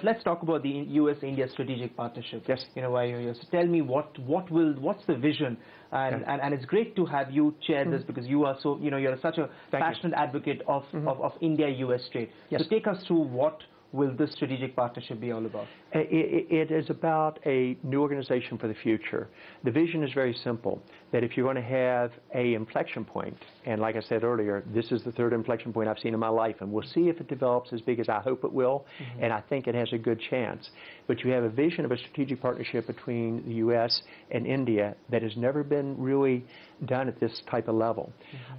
But let's talk about the U.S.-India strategic partnership. Yes. You know, why you're here. So tell me what's the vision? And it's great to have you chair this because you are so, you're such a passionate advocate of India-U.S. trade. Yes. So take us through what will this strategic partnership be all about? It is about a new organization for the future. The vision is very simple, that if you're going to have an inflection point, and like I said earlier, this is the third inflection point I've seen in my life, and we'll see if it develops as big as I hope it will, and I think it has a good chance. But you have a vision of a strategic partnership between the U.S. and India that has never been really done at this type of level.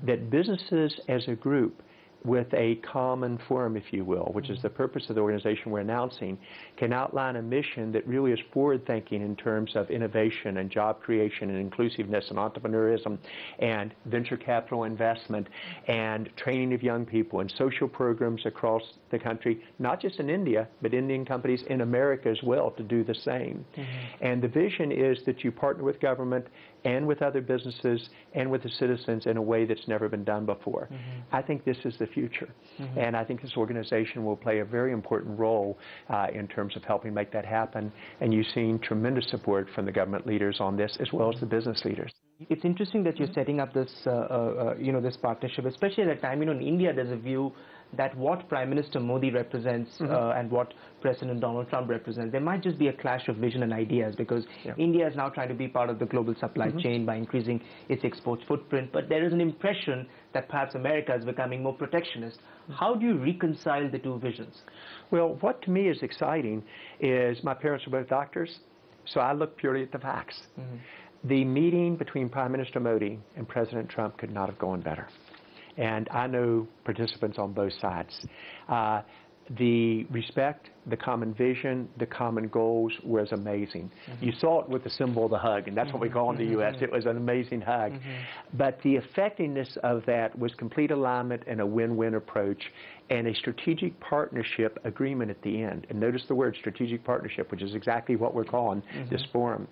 That businesses as a group with a common forum, if you will, which is the purpose of the organization we're announcing, can outline a mission that really is forward-thinking in terms of innovation and job creation and inclusiveness and entrepreneurism and venture capital investment and training of young people and social programs across the country, not just in India, but Indian companies in America as well to do the same. And the vision is that you partner with government and with other businesses and with the citizens in a way that's never been done before. I think this is the future. And I think this organization will play a very important role in terms of helping make that happen. And you've seen tremendous support from the government leaders on this as well as the business leaders. It's interesting that you're setting up this, this partnership, especially at a time, in India there's a view that what Prime Minister Modi represents and what President Donald Trump represents, there might just be a clash of vision and ideas because India is now trying to be part of the global supply chain by increasing its export footprint, but there is an impression that perhaps America is becoming more protectionist. How do you reconcile the two visions? Well, what to me is exciting is my parents were both doctors, so I look purely at the facts. The meeting between Prime Minister Modi and President Trump could not have gone better. And I know participants on both sides. The respect, the common vision, the common goals was amazing. You saw it with the symbol of the hug, and that's what we call in the U.S. It was an amazing hug. But the effectiveness of that was complete alignment and a win-win approach and a strategic partnership agreement at the end. And notice the word strategic partnership, which is exactly what we're calling this forum.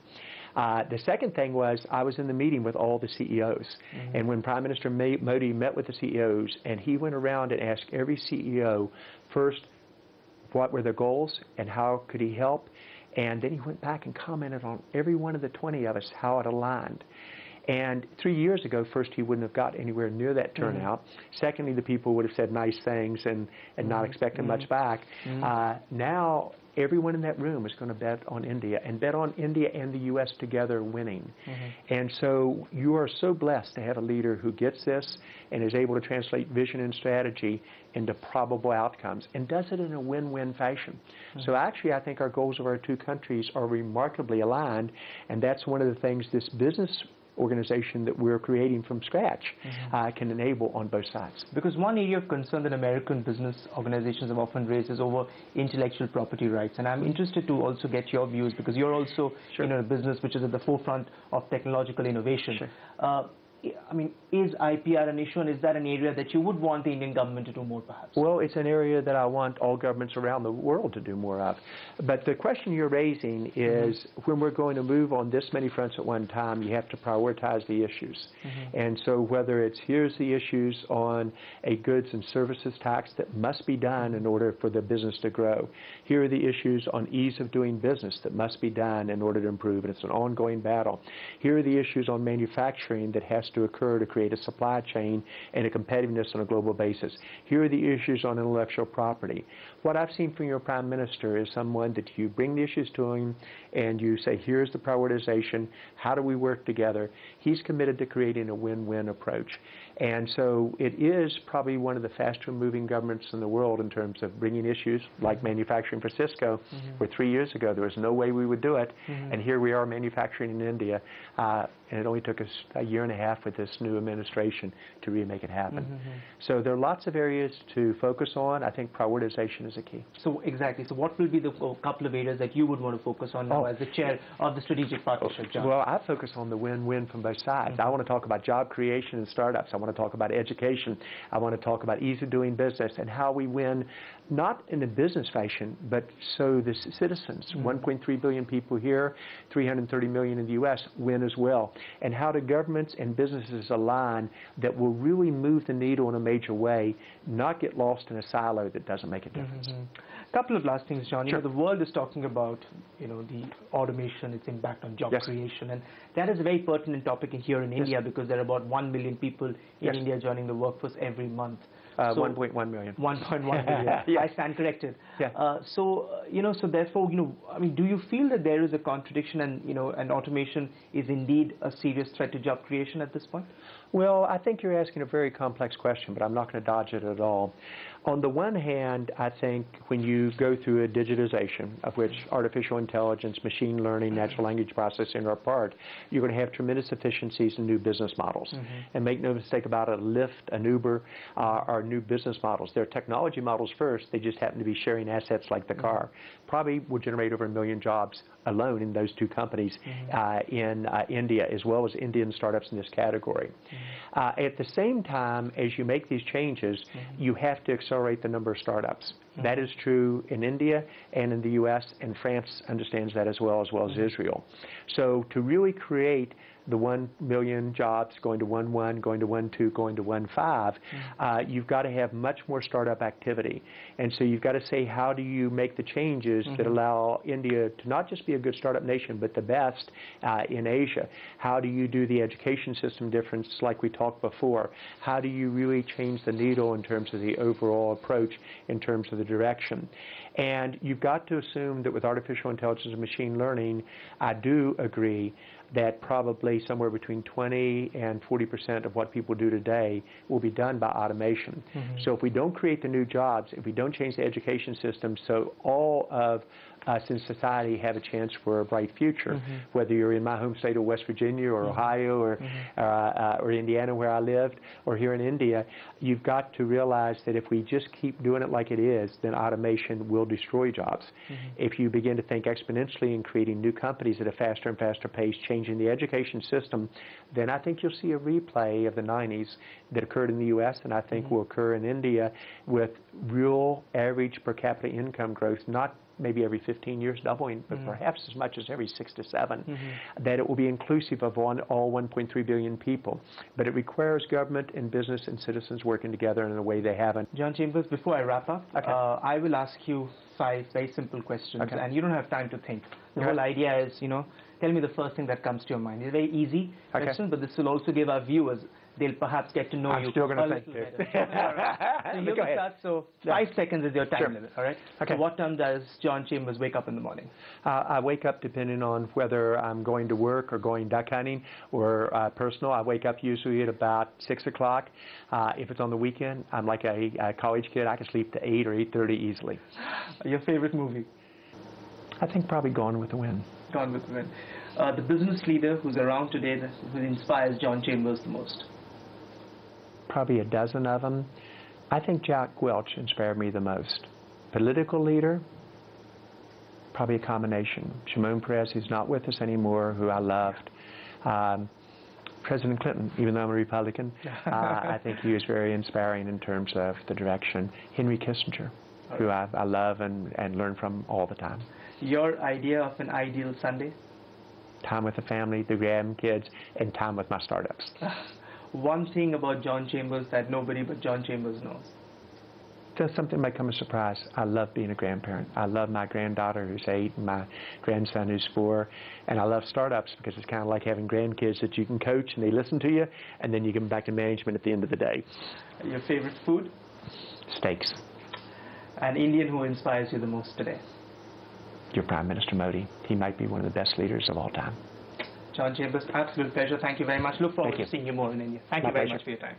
The second thing was I was in the meeting with all the CEOs. And when Prime Minister Modi met with the CEOs, and he went around and asked every CEO first what were their goals and how could he help, and then he went back and commented on every one of the 20 of us, how it aligned. And 3 years ago, first, he wouldn't have got anywhere near that turnout. Secondly, the people would have said nice things and not expected much back. Now, everyone in that room is going to bet on India and the U.S. together winning. And so you are so blessed to have a leader who gets this and is able to translate vision and strategy into probable outcomes and does it in a win-win fashion. So actually, I think our goals of our two countries are remarkably aligned, and that's one of the things this business organization that we're creating from scratch can enable on both sides. Because one area of concern that American business organizations have often raised is over intellectual property rights, and I'm interested to also get your views because you're also in a business which is at the forefront of technological innovation. I mean, is IPR an issue, and is that an area that you would want the Indian government to do more, perhaps? Well, it's an area that I want all governments around the world to do more of. But the question you're raising is when we're going to move on this many fronts at one time, you have to prioritize the issues. And so whether it's here's the issues on a goods and services tax that must be done in order for the business to grow. Here are the issues on ease of doing business that must be done in order to improve, and it's an ongoing battle. Here are the issues on manufacturing that has to occur to create a supply chain and a competitiveness on a global basis. Here are the issues on intellectual property. What I've seen from your Prime Minister is someone that you bring the issues to him and you say, here's the prioritization, how do we work together? He's committed to creating a win-win approach. And so it is probably one of the faster moving governments in the world in terms of bringing issues like manufacturing for Cisco, where 3 years ago there was no way we would do it. And here we are manufacturing in India. And it only took us a year and a half with this new administration to really make it happen. So there are lots of areas to focus on. I think prioritization is a key. So exactly. So what will be the couple of areas that you would want to focus on now as the chair of the strategic partnership, John? Well, I focus on the win-win from both sides. I want to talk about job creation and startups. I want want to talk about education. I want to talk about ease of doing business and how we win, not in a business fashion, but so the citizens, 1.3 billion people here, 330 million in the U.S., win as well. And how do governments and businesses align that will really move the needle in a major way, not get lost in a silo that doesn't make a difference. A couple of last things, John. Sure. You know, the world is talking about, you know, the automation, its impact on job creation, and that is a very pertinent topic here in India because there are about 1 million people in India joining the workforce every month. 1.1 million. 1.1 million. I stand corrected. You know, so therefore, you know, I mean, do you feel that there is a contradiction and, you know, and automation is indeed a serious threat to job creation at this point? Well, I think you're asking a very complex question, but I'm not going to dodge it at all. On the one hand, I think when you go through a digitization, of which artificial intelligence, machine learning, natural language processing are part, you're going to have tremendous efficiencies in new business models. And make no mistake about it, a Lyft, an Uber are new business models. They're technology models first, they just happen to be sharing assets like the car. Probably will generate over 1 million jobs alone in those two companies in India, as well as Indian startups in this category. At the same time, as you make these changes, you have to accelerate the number of startups. That is true in India and in the U.S., and France understands that as well as Israel. So to really create the 1 million jobs going to 1.1, going to 1.2, going to 1.5, you've got to have much more startup activity. And so you've got to say, how do you make the changes that allow India to not just be a good startup nation, but the best in Asia? How do you do the education system difference like we talked before? How do you really change the needle in terms of the overall approach, in terms of the direction? And you've got to assume that with artificial intelligence and machine learning, I do agree that probably somewhere between 20 and 40% of what people do today will be done by automation. So if we don't create the new jobs, if we don't change the education system so all of us in society have a chance for a bright future, whether you're in my home state of West Virginia or Ohio or Indiana where I lived or here in India, you've got to realize that if we just keep doing it like it is, then automation will destroy jobs. If you begin to think exponentially in creating new companies at a faster and faster pace, changing the education system, then I think you'll see a replay of the 90s that occurred in the U.S. and I think will occur in India with real average per capita income growth, not maybe every 15 years doubling, but perhaps as much as every 6 to 7, that it will be inclusive of all 1.3 billion people. But it requires government and business and citizens working together in a way they haven't. John Chambers, before I wrap up, I will ask you 5 very simple questions, and you don't have time to think. The whole idea is, you know, tell me the first thing that comes to your mind. It's a very easy question, but this will also give our viewers, they'll perhaps get to know you. I'm still going to think it. So you can start, so 5 seconds is your time limit, all right? So what time does John Chambers wake up in the morning? I wake up depending on whether I'm going to work or going duck hunting or personal. I wake up usually at about 6 o'clock. If it's on the weekend, I'm like a college kid. I can sleep to 8 or 8:30 easily. Your favorite movie? I think probably Gone with the Wind. Gone with the Wind. The business leader who's around today that who inspires John Chambers the most? Probably a dozen of them. I think Jack Welch inspired me the most. Political leader, probably a combination. Shimon Peres, who's not with us anymore, who I loved. President Clinton, even though I'm a Republican, I think he was very inspiring in terms of the direction. Henry Kissinger, who I love and learn from all the time. Your idea of an ideal Sunday? Time with the family, the grandkids, and time with my startups. One thing about John Chambers that nobody but John Chambers knows? Just something might come as a surprise. I love being a grandparent. I love my granddaughter who's 8 and my grandson who's 4. And I love startups because it's kind of like having grandkids that you can coach and they listen to you and then you give them back to management at the end of the day. Your favorite food? Steaks. An Indian who inspires you the most today? Your Prime Minister Modi. He might be one of the best leaders of all time. John Chambers, absolute pleasure. Thank you very much. Look forward to seeing you more in India. Thank you very much for your time.